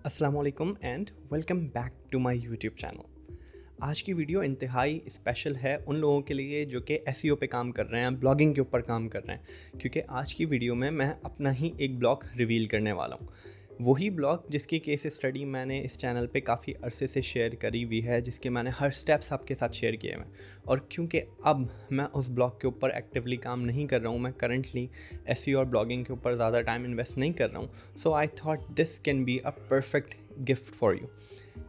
अस्सलाम वालेकुम and welcome back to my YouTube channel. आज की वीडियो इंतहाई स्पेशल है उन लोगों के लिए जो कि एसईओ पे काम कर रहे हैं, ब्लॉगिंग के ऊपर काम कर रहे हैं, क्योंकि आज की वीडियो में मैं अपना ही एक ब्लॉग रिवील करने वाला हूँ। वही ब्लॉग जिसकी केस स्टडी मैंने इस चैनल पे काफ़ी अरसे से शेयर करी हुई है, जिसके मैंने हर स्टेप्स आपके साथ शेयर किए हैं। और क्योंकि अब मैं उस ब्लॉग के ऊपर एक्टिवली काम नहीं कर रहा हूँ, मैं करंटली एसईओ और ब्लॉगिंग के ऊपर ज़्यादा टाइम इन्वेस्ट नहीं कर रहा हूँ, so I thought this can be a perfect gift for you.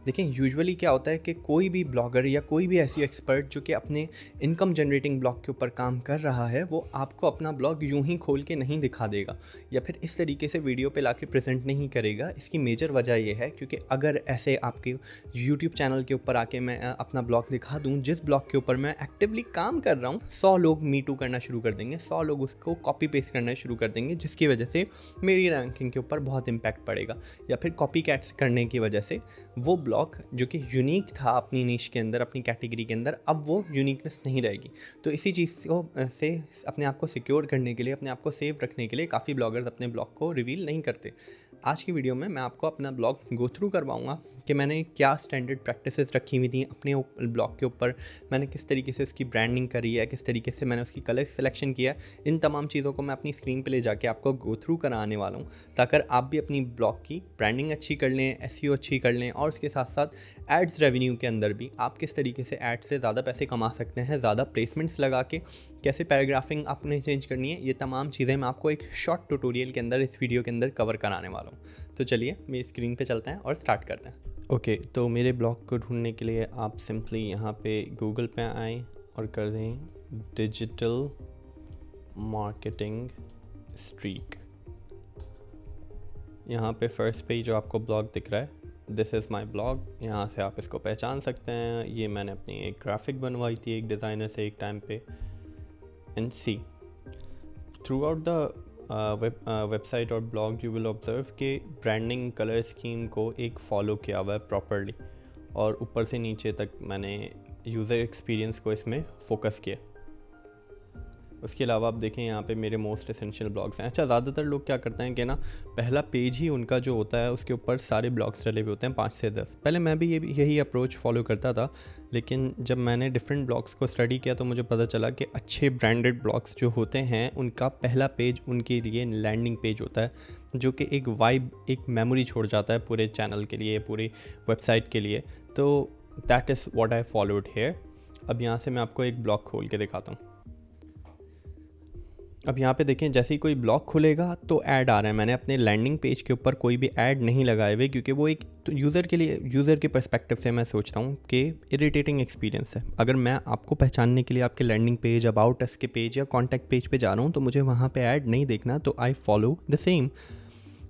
देखिए, यूजुअली क्या होता है कि कोई भी ब्लॉगर या कोई भी ऐसी एक्सपर्ट जो कि अपने इनकम जनरेटिंग ब्लॉग के ऊपर काम कर रहा है, वो आपको अपना ब्लॉग यूं ही खोल के नहीं दिखा देगा या फिर इस तरीके से वीडियो पे लाके प्रेजेंट नहीं करेगा। इसकी मेजर वजह ये है क्योंकि अगर ऐसे आपके यूट्यूब चैनल के ऊपर आके मैं अपना ब्लॉग दिखा दूँ जिस ब्लॉग के ऊपर मैं एक्टिवली काम कर रहा हूँ, 100 लोग मी टू करना शुरू कर देंगे, 100 लोग उसको कॉपी पेस्ट करना शुरू कर देंगे, जिसकी वजह से मेरी रैंकिंग के ऊपर बहुत इम्पैक्ट पड़ेगा। या फिर कॉपी कैट्स करने की वजह से वो ब्लॉग जो कि यूनिक था अपनी नीश के अंदर, अपनी कैटेगरी के अंदर, अब वो यूनिकनेस नहीं रहेगी। तो इसी चीज़ को से अपने आप को सिक्योर करने के लिए, अपने आप को सेव रखने के लिए काफ़ी ब्लॉगर्स अपने ब्लॉग को रिवील नहीं करते। आज की वीडियो में मैं आपको अपना ब्लॉग गो थ्रू करवाऊँगा कि मैंने क्या स्टैंडर्ड प्रैक्टिसेस रखी हुई थी अपने ब्लॉग के ऊपर, मैंने किस तरीके से उसकी ब्रांडिंग करी है, किस तरीके से मैंने उसकी कलर सिलेक्शन किया है। इन तमाम चीज़ों को मैं अपनी स्क्रीन पे ले जाके आपको गो थ्रू कराने वाला हूँ, ताकि आप भी अपनी ब्लॉग की ब्रांडिंग अच्छी कर लें, एसईओ अच्छी कर लें, और उसके साथ साथ एड्स रेवेन्यू के अंदर भी आप किस तरीके से एड से ज़्यादा पैसे कमा सकते हैं, ज़्यादा प्लेसमेंट्स लगा के कैसे पैराग्राफिंग आपने चेंज करनी है। ये तमाम चीज़ें मैं आपको एक शॉर्ट ट्यूटोरियल के अंदर, इस वीडियो के अंदर कवर कराने वाला हूँ। तो चलिए मेरी स्क्रीन पे चलते हैं और स्टार्ट करते हैं। ओके, तो मेरे ब्लॉग को ढूंढने के लिए आप सिंपली यहाँ पे गूगल पे आएँ और कर दें डिजिटल मार्केटिंग स्ट्रीक। यहाँ पे फर्स्ट पे जो आपको ब्लॉग दिख रहा है, दिस इज़ माई ब्लॉग, यहाँ से आप इसको पहचान सकते हैं। ये मैंने अपनी एक ग्राफिक बनवाई थी एक डिज़ाइनर से एक टाइम पे। And see throughout the website और ब्लॉग यू विल ऑब्जर्व कि ब्रांडिंग कलर स्कीम को एक फ़ॉलो किया हुआ है प्रॉपरली, और ऊपर से नीचे तक मैंने यूज़र एक्सपीरियंस को इसमें फोकस किया। उसके अलावा आप देखें यहाँ पे मेरे मोस्ट एसेंशियल ब्लॉग्स हैं। अच्छा, ज़्यादातर लोग क्या करते हैं कि ना, पहला पेज ही उनका जो होता है उसके ऊपर सारे ब्लॉग्स डले हुए होते हैं 5 से 10। पहले मैं भी यही अप्रोच फॉलो करता था, लेकिन जब मैंने डिफरेंट ब्लॉग्स को स्टडी किया तो मुझे पता चला कि अच्छे ब्रांडेड ब्लॉग्स जो होते हैं उनका पहला पेज उनके लिए लैंडिंग पेज होता है, जो कि एक वाइब, एक मेमोरी छोड़ जाता है पूरे चैनल के लिए, पूरी वेबसाइट के लिए। तो that is what I followed here. अब यहाँ से मैं आपको एक ब्लॉग खोल के दिखाता हूँ। अब यहाँ पे देखें, जैसे ही कोई ब्लॉग खुलेगा तो ऐड आ रहा है। मैंने अपने लैंडिंग पेज के ऊपर कोई भी ऐड नहीं लगाए हुए, क्योंकि वो एक तो यूज़र के लिए, यूज़र के पर्सपेक्टिव से मैं सोचता हूँ कि इरिटेटिंग एक्सपीरियंस है। अगर मैं आपको पहचानने के लिए आपके लैंडिंग पेज, अबाउट अस के पेज या कॉन्टैक्ट पेज पे जा रहा हूँ, तो मुझे वहाँ पे ऐड नहीं देखना, तो आई फॉलो द सेम।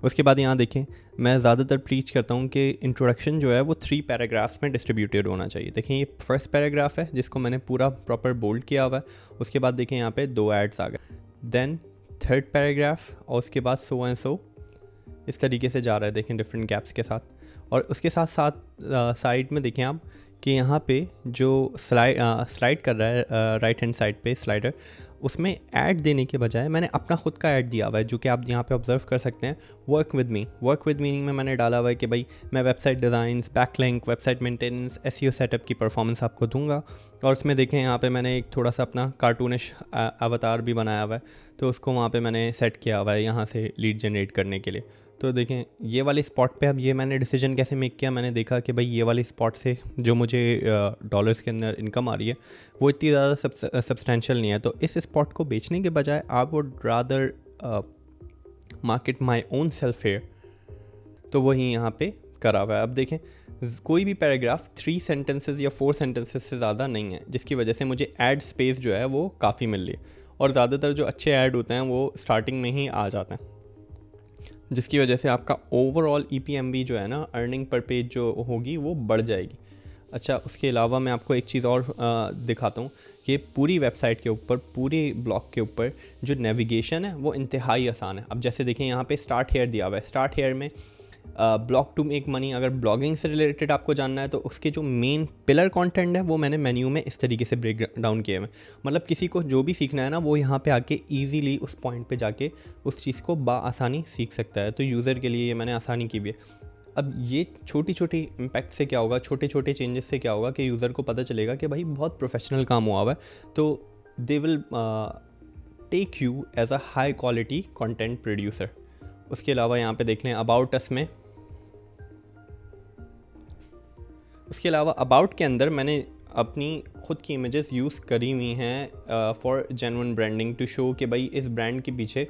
उसके बाद यहाँ देखें, मैं ज़्यादातर प्रीच करता हूँ कि इंट्रोडक्शन जो है वो 3 पैराग्राफ्स में डिस्ट्रीब्यूटेड होना चाहिए। देखें, ये फर्स्ट पैराग्राफ है जिसको मैंने पूरा प्रॉपर बोल्ड किया हुआ है। उसके बाद देखें यहाँ पे 2 एड्स आ गए, देन थर्ड पैराग्राफ, और उसके बाद सो एंड सो, इस तरीके से जा रहा है, देखें डिफरेंट गैप्स के साथ। और उसके साथ साथ साइड में देखें आप कि यहाँ पे जो स्लाइड कर रहा है राइट हैंड साइड पे स्लाइडर, उसमें ऐड देने के बजाय मैंने अपना खुद का ऐड दिया हुआ है, जो कि आप यहाँ पे ऑब्जर्व कर सकते हैं। Work with me, work with me में मैंने डाला हुआ है कि भाई मैं website designs, backlink, website maintenance, SEO setup की परफॉर्मेंस आपको दूंगा। और उसमें देखें यहाँ पे मैंने एक थोड़ा सा अपना कार्टूनिश अवतार भी बनाया हुआ है, तो उसको वहाँ पे मैंने सेट किया हुआ है यहाँ से लीड जनरेट करने के लिए। तो देखें, ये वाली स्पॉट पे अब ये मैंने डिसीजन कैसे मेक किया, मैंने देखा कि भाई ये वाली स्पॉट से जो मुझे डॉलर्स के अंदर इनकम आ रही है वो इतनी ज़्यादा सब्सटेंशियल नहीं है, तो इस स्पॉट को बेचने के बजाय I would rather market my own self here. तो वही यहाँ पे करा हुआ है। अब देखें, कोई भी पैराग्राफ 3 सेंटेंसेस या 4 सेंटेंसेस से ज़्यादा नहीं है, जिसकी वजह से मुझे ऐड स्पेस जो है वो काफ़ी मिल रही है। और ज़्यादातर जो अच्छे ऐड होते हैं वो स्टार्टिंग में ही आ जाते हैं, जिसकी वजह से आपका ओवरऑल EPMB जो है ना, अर्निंग पर पेज जो होगी वो बढ़ जाएगी। अच्छा, उसके अलावा मैं आपको एक चीज़ और दिखाता हूँ कि पूरी वेबसाइट के ऊपर, पूरे ब्लॉग के ऊपर जो नेविगेशन है वो इंतहाई आसान है। अब जैसे देखें, यहाँ पे स्टार्ट हेयर दिया हुआ है। स्टार्ट हेयर में ब्लॉग टू मेक मनी, अगर ब्लॉगिंग से रिलेटेड आपको जानना है तो उसके जो मेन पिलर कंटेंट है वो मैंने मेन्यू में इस तरीके से ब्रेक डाउन किए हैं। मतलब किसी को जो भी सीखना है ना, वो यहाँ पे आके इजीली उस पॉइंट पे जाके उस चीज़ को बाआसानी सीख सकता है। तो यूज़र के लिए ये मैंने आसानी की भी है। अब ये छोटी छोटी इम्पैक्ट से क्या होगा, छोटे छोटे चेंजेस से क्या होगा कि यूज़र को पता चलेगा कि भाई बहुत प्रोफेशनल काम हुआ हुआ है, तो they will take you as a high quality content producer. उसके अलावा यहाँ पे देख लें अबाउट अस में, उसके अलावा अबाउट के अंदर मैंने अपनी ख़ुद की इमेजेस यूज़ करी हुई हैं for genuine branding, to show कि भाई इस ब्रांड के पीछे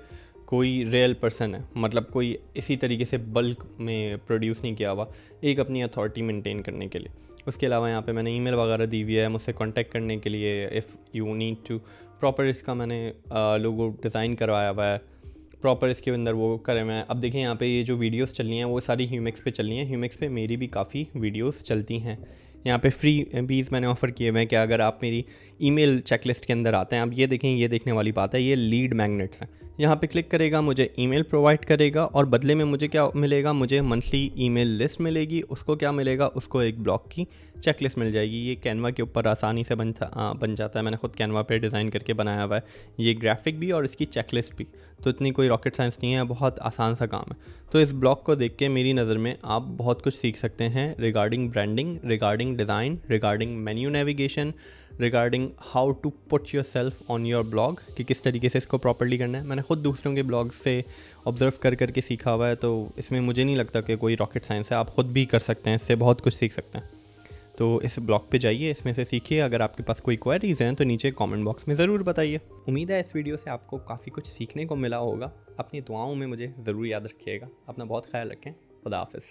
कोई रियल पर्सन है, मतलब कोई इसी तरीके से बल्क में प्रोड्यूस नहीं किया हुआ, एक अपनी अथॉरिटी मेंटेन करने के लिए। उसके अलावा यहाँ पे मैंने ईमेल वगैरह दी हुई है मुझसे कांटेक्ट करने के लिए, if you need to proper, इसका मैंने लोगो डिज़ाइन करवाया हुआ है प्रॉपर, इसके अंदर वो करें मैं। अब देखिए यहाँ पे ये जो वीडियोस चल रही हैं वो सारी ह्यूमिक्स पे चल रही हैं, ह्यूमिक्स पे मेरी भी काफ़ी वीडियोस चलती हैं। यहाँ पे फ्री बीज मैंने ऑफ़र किए हुए हैं कि अगर आप मेरी ईमेल चेकलिस्ट के अंदर आते हैं, आप ये देखें, ये देखने वाली बात है, ये लीड मैग्नेट्स हैं। यहाँ पे क्लिक करेगा, मुझे ईमेल प्रोवाइड करेगा और बदले में मुझे क्या मिलेगा, मुझे मंथली ईमेल लिस्ट मिलेगी। उसको क्या मिलेगा, उसको एक ब्लॉग की चेकलिस्ट मिल जाएगी। ये कैनवा के ऊपर आसानी से बन जाता है, मैंने खुद कैनवा पे डिज़ाइन करके बनाया हुआ है, ये ग्राफिक भी और इसकी चेकलिस्ट भी। तो इतनी कोई रॉकेट साइंस नहीं है, बहुत आसान सा काम है। तो इस ब्लॉग को देख के मेरी नज़र में आप बहुत कुछ सीख सकते हैं regarding branding, regarding design, regarding menu navigation, regarding how to put yourself on your blog, कि किस तरीके से इसको प्रॉपर्ली करना है। मैंने खुद दूसरों के ब्लॉग से ऑब्ज़र्व कर करके सीखा हुआ है, तो इसमें मुझे नहीं लगता कि कोई रॉकेट साइंस है, आप खुद भी कर सकते हैं, इससे बहुत कुछ सीख सकते हैं। तो इस ब्लॉग पे जाइए, इसमें से सीखिए। अगर आपके पास कोई क्वेरीज़ हैं तो नीचे कमेंट बॉक्स में ज़रूर बताइए। उम्मीद है इस वीडियो से आपको काफ़ी कुछ सीखने को मिला होगा। अपनी दुआओं में मुझे ज़रूर याद रखिएगा। अपना बहुत ख्याल रखें। खुदा हाफ़िज़।